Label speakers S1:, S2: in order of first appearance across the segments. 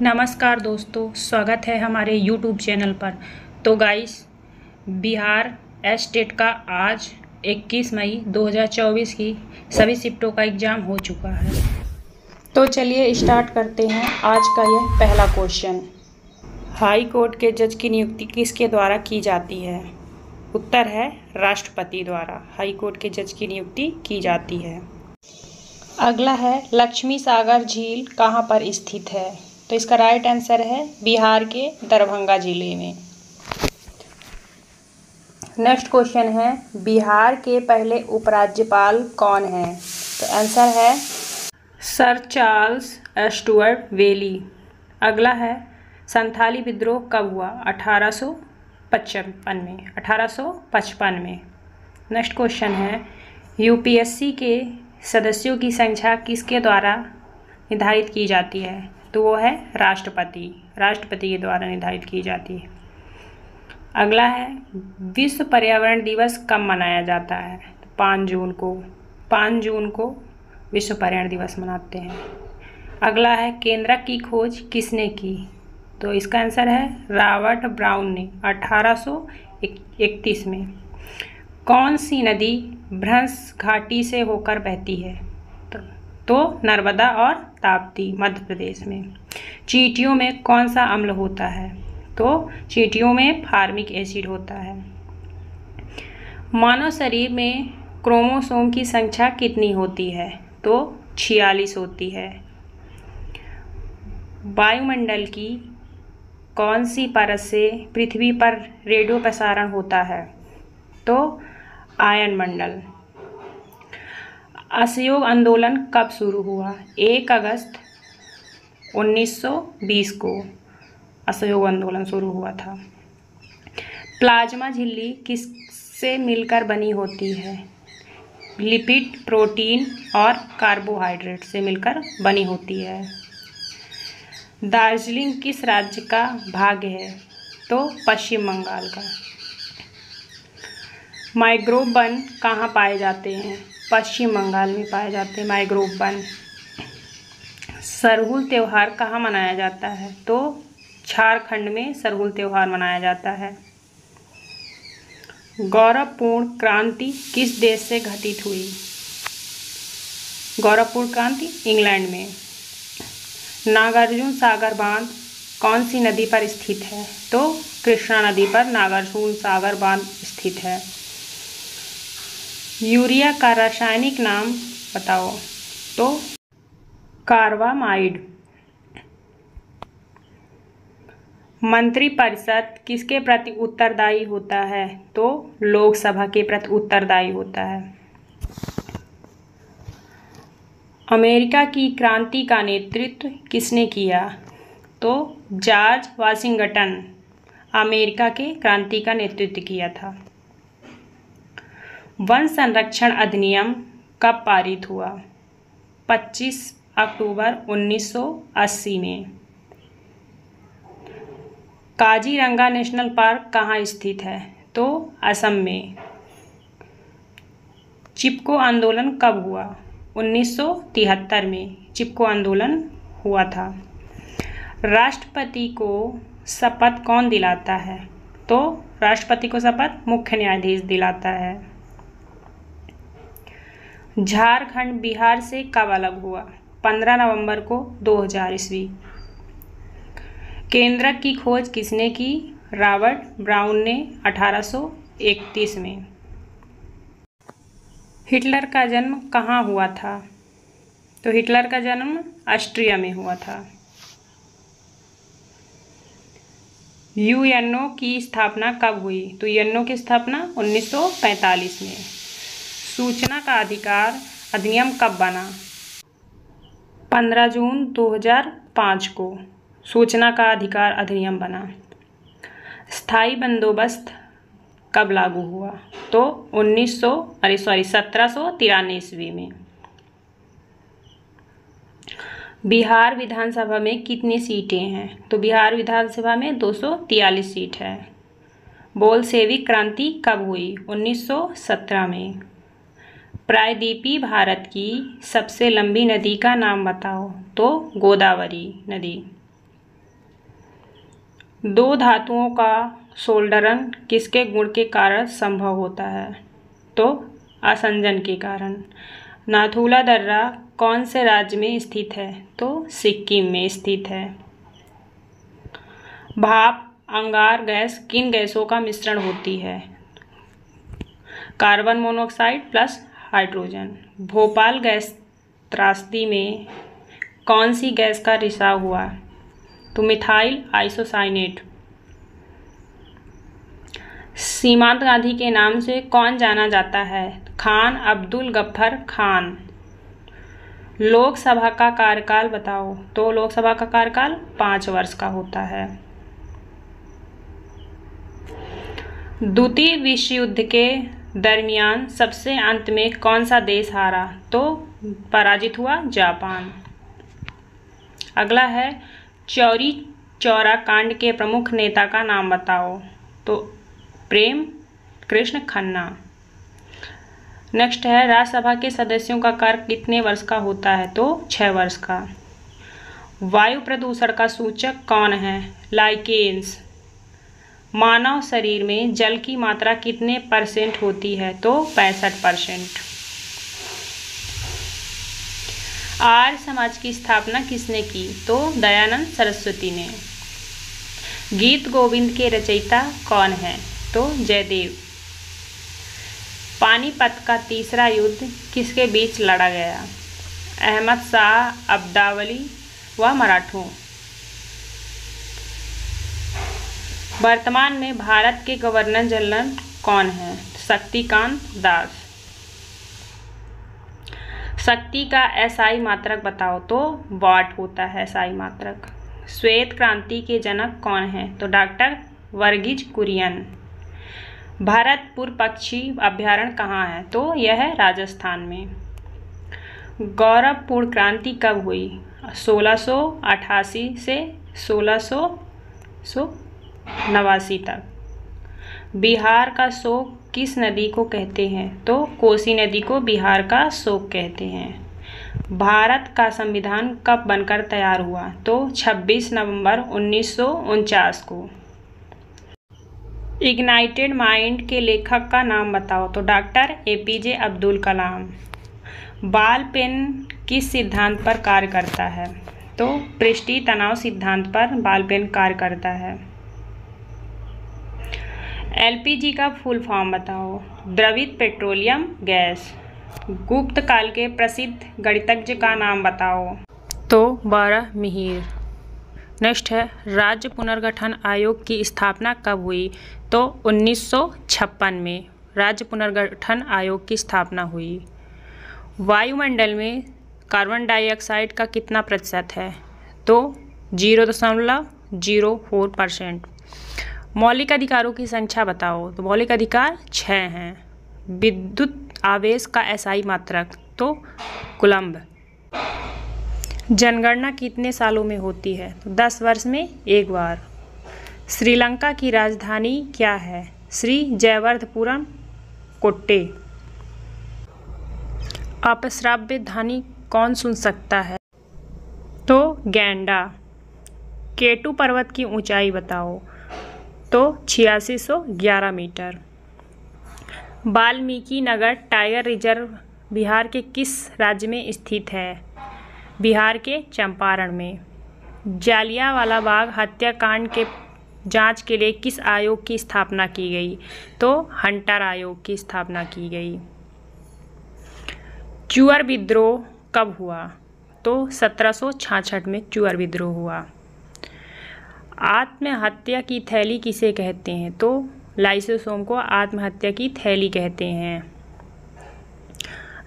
S1: नमस्कार दोस्तों, स्वागत है हमारे YouTube चैनल पर। तो गाइस, बिहार स्टेट का आज 21 मई 2024 की सभी शिफ्टों का एग्ज़ाम हो चुका है। तो चलिए स्टार्ट करते हैं आज का यह पहला क्वेश्चन। हाई कोर्ट के जज की नियुक्ति किसके द्वारा की जाती है? उत्तर है राष्ट्रपति द्वारा हाई कोर्ट के जज की नियुक्ति की जाती है। अगला है, लक्ष्मी सागर झील कहाँ पर स्थित है? तो इसका राइट आंसर है बिहार के दरभंगा जिले में। नेक्स्ट क्वेश्चन है, बिहार के पहले उपराज्यपाल कौन हैं? तो आंसर है सर चार्ल्स स्टुअर्ट वेली। अगला है, संथाली विद्रोह कब हुआ? 1855 में। नेक्स्ट क्वेश्चन है, यूपीएससी के सदस्यों की संख्या किसके द्वारा निर्धारित की जाती है? तो वो है राष्ट्रपति के द्वारा निर्धारित की जाती है। अगला है, विश्व पर्यावरण दिवस कब मनाया जाता है? 5 जून को विश्व पर्यावरण दिवस मनाते हैं। अगला है, केंद्रक की खोज किसने की? तो इसका आंसर है रॉबर्ट ब्राउन ने 1831 में। कौन सी नदी भ्रंश घाटी से होकर बहती है? तो नर्मदा और ताप्ती, मध्य प्रदेश में। चींटियों में कौन सा अम्ल होता है? तो चींटियों में फार्मिक एसिड होता है। मानव शरीर में क्रोमोसोम की संख्या कितनी होती है? तो 46 होती है। वायुमंडल की कौन सी परत से पृथ्वी पर रेडियो प्रसारण होता है? तो आयन मंडल। असहयोग आंदोलन कब शुरू हुआ? 1 अगस्त 1920 को असहयोग आंदोलन शुरू हुआ था। प्लाज्मा झिल्ली किससे मिलकर बनी होती है? लिपिड, प्रोटीन और कार्बोहाइड्रेट से मिलकर बनी होती है। दार्जिलिंग किस राज्य का भाग है? तो पश्चिम बंगाल का। मैंग्रोव वन कहाँ पाए जाते हैं? पश्चिम बंगाल में पाए जाते हैं मैंग्रोव वन। सरहुल त्यौहार कहाँ मनाया जाता है? तो झारखंड में सरहुल त्यौहार मनाया जाता है। गौरवपूर्ण क्रांति किस देश से घटित हुई? गौरवपूर्ण क्रांति इंग्लैंड में। नागार्जुन सागर बांध कौन सी नदी पर स्थित है? तो कृष्णा नदी पर नागार्जुन सागर बांध स्थित है। यूरिया का रासायनिक नाम बताओ? तो कार्बामाइड। मंत्रिपरिषद किसके प्रति उत्तरदायी होता है? तो लोकसभा के प्रति उत्तरदायी होता है। अमेरिका की क्रांति का नेतृत्व किसने किया? तो जॉर्ज वाशिंगटन अमेरिका के क्रांति का नेतृत्व किया था। वन संरक्षण अधिनियम कब पारित हुआ? 25 अक्टूबर 1980 में। काजीरंगा नेशनल पार्क कहाँ स्थित है? तो असम में। चिपको आंदोलन कब हुआ? 1973 में चिपको आंदोलन हुआ था। राष्ट्रपति को शपथ कौन दिलाता है? तो राष्ट्रपति को शपथ मुख्य न्यायाधीश दिलाता है। झारखंड बिहार से कब अलग हुआ? 15 नवंबर को 2000 ईस्वी। केंद्रक की खोज किसने की? रॉबर्ट ब्राउन ने 1831 में। हिटलर का जन्म कहाँ हुआ था? तो हिटलर का जन्म ऑस्ट्रिया में हुआ था। यूएनओ की स्थापना कब हुई? तो यूएनओ की स्थापना 1945 में। सूचना का अधिकार अधिनियम कब बना? 15 जून 2005 को सूचना का अधिकार अधिनियम बना। स्थायी बंदोबस्त कब लागू हुआ? तो 1793 ईस्वी में। बिहार विधानसभा में कितनी सीटें हैं? तो बिहार विधानसभा में 243 सीट है। बोल्शेविक क्रांति कब हुई? 1917 में। प्रायद्वीपीय भारत की सबसे लंबी नदी का नाम बताओ? तो गोदावरी नदी। दो धातुओं का सोल्डरन किसके गुण के कारण संभव होता है? तो आसंजन के कारण। नाथुला दर्रा कौन से राज्य में स्थित है? तो सिक्किम में स्थित है। भाप अंगार गैस किन गैसों का मिश्रण होती है? Carbon monoxide plus hydrogen. Bhopal gas त्रासदी में कौन सी गैस का रिसाव हुआ? तो मिथाइल आइसोसाइनेट। सीमांत गांधी के नाम से कौन जाना जाता है? खान अब्दुल गफ्फर खान। लोकसभा का कार्यकाल बताओ। तो लोकसभा का कार्यकाल 5 वर्ष का होता है। द्वितीय विश्व युद्ध के दरमियान सबसे अंत में कौन सा देश हारा? तो पराजित हुआ जापान। अगला है चौरी चौरा कांड के प्रमुख नेता का नाम बताओ। तो प्रेम कृष्ण खन्ना। नेक्स्ट है राज्यसभा के सदस्यों का कार्य कितने वर्ष का होता है? तो 6 वर्ष का। वायु प्रदूषण का सूचक कौन है? लाइकेन्स। मानव शरीर में जल की मात्रा कितने % होती है? तो 65%। आर्य समाज की स्थापना किसने की? तो दयानंद सरस्वती ने। गीत गोविंद के रचयिता कौन है? तो जयदेव। पानीपत का तीसरा युद्ध किसके बीच लड़ा गया? अहमद शाह अब्दावली व मराठों। वर्तमान में भारत के गवर्नर जनरल कौन है? शक्तिकांत दास। शक्ति का एसआई मात्रक बताओ। तो वाट होता है एसआई मात्रक। श्वेत क्रांति के जनक कौन है? तो डॉक्टर वर्गीज कुरियन। भरतपुर पक्षी अभ्यारण्य कहाँ है? तो यह है राजस्थान में। गौरवपूर्ण क्रांति कब हुई? 1688 से 1689 तक। बिहार का शोक किस नदी को कहते हैं? तो कोसी नदी को बिहार का शोक कहते हैं। भारत का संविधान कब बनकर तैयार हुआ? तो 26 नवंबर 1949 को। इग्नाइटेड माइंड के लेखक का नाम बताओ। तो doctor APJ Abdul Kalam. Ball pen किस सिद्धांत पर कार्य करता है? तो पृष्ठीय तनाव सिद्धांत पर बॉल पेन कार्य करता है। एलपीजी का फुल फॉर्म बताओ। द्रवित पेट्रोलियम गैस। गुप्त काल के प्रसिद्ध गणितज्ञ का नाम बताओ। तो बारहमिहिर। नेक्स्ट है राज्य पुनर्गठन आयोग की स्थापना कब हुई? तो 1956 में राज्य पुनर्गठन आयोग की स्थापना हुई। वायुमंडल में कार्बन डाइऑक्साइड का कितना प्रतिशत है? तो 0.04%। मौलिक अधिकारों की संख्या बताओ। तो मौलिक अधिकार 6 हैं। विद्युत आवेश का एसआई मात्रक। तो कूलम्ब। जनगणना कितने सालों में होती है? तो 10 वर्ष में एक बार। श्रीलंका की राजधानी क्या है? श्री जयवर्धपुरम कोट्टे। अपश्राव्य ध्वनि कौन सुन सकता है? तो गैंडा। केटू पर्वत की ऊंचाई बताओ। तो 8611 metre. Valmiki Nagar tiger reserve Bihar के किस राज्य में स्थित है? बिहार के चंपारण में। जालियांवाला बाग हत्याकांड के जांच के लिए किस आयोग की स्थापना की गई? तो हंटर आयोग की स्थापना की गई। चूअर विद्रोह कब हुआ? तो 1766 में चूअर विद्रोह हुआ। आत्महत्या की थैली किसे कहते हैं? तो लाइसोसोम को आत्महत्या की थैली कहते हैं।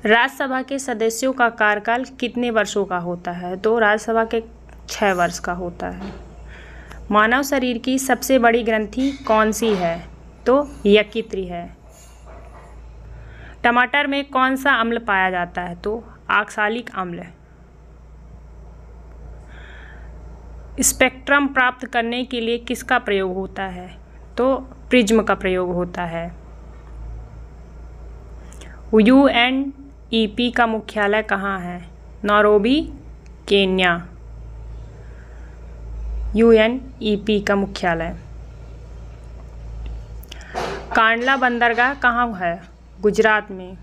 S1: राज्यसभा के सदस्यों का कार्यकाल कितने वर्षों का होता है? तो राज्यसभा के 6 वर्ष का होता है। मानव शरीर की सबसे बड़ी ग्रंथि कौन सी है? तो यकृत है। टमाटर में कौन सा अम्ल पाया जाता है? तो ऑक्सैलिक अम्ल। स्पेक्ट्रम प्राप्त करने के लिए किसका प्रयोग होता है? तो प्रिज्म का प्रयोग होता है। UNEP का मुख्यालय कहाँ है? Nairobi Kenya. UNEP का मुख्यालय। कांडला बंदरगाह कहाँ है? गुजरात में।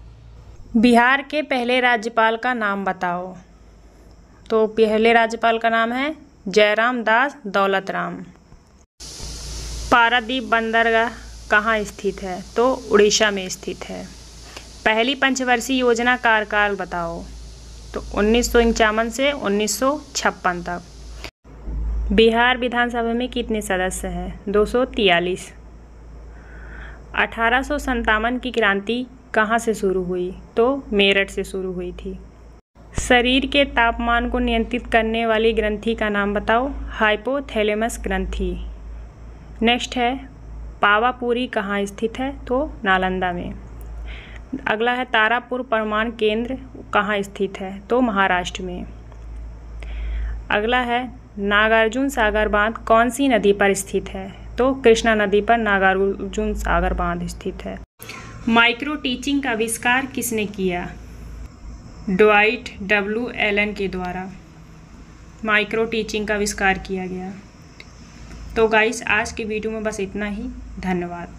S1: बिहार के पहले राज्यपाल का नाम बताओ। तो पहले राज्यपाल का नाम है जयराम दास दौलतराम। पारादीप बंदरगाह कहाँ स्थित है? तो उड़ीसा में स्थित है। पहली पंचवर्षीय योजना कार्यकाल बताओ। तो 1951 से 1956 तक। बिहार विधानसभा में कितने सदस्य हैं? 243। 1857 की क्रांति कहाँ से शुरू हुई? तो मेरठ से शुरू हुई थी। शरीर के तापमान को नियंत्रित करने वाली ग्रंथि का नाम बताओ। हाइपोथैलेमस ग्रंथि। नेक्स्ट है पावापुरी कहाँ स्थित है? तो नालंदा में। अगला है तारापुर परमाणु केंद्र कहाँ स्थित है? तो महाराष्ट्र में। अगला है नागार्जुन सागर बांध कौन सी नदी पर स्थित है? तो कृष्णा नदी पर नागार्जुन सागर बांध स्थित है। माइक्रो टीचिंग का आविष्कार किसने किया? ड्वाइट डब्ल्यू एलन के द्वारा माइक्रो टीचिंग का आविष्कार किया गया। तो गाइस आज की वीडियो में बस इतना ही। धन्यवाद।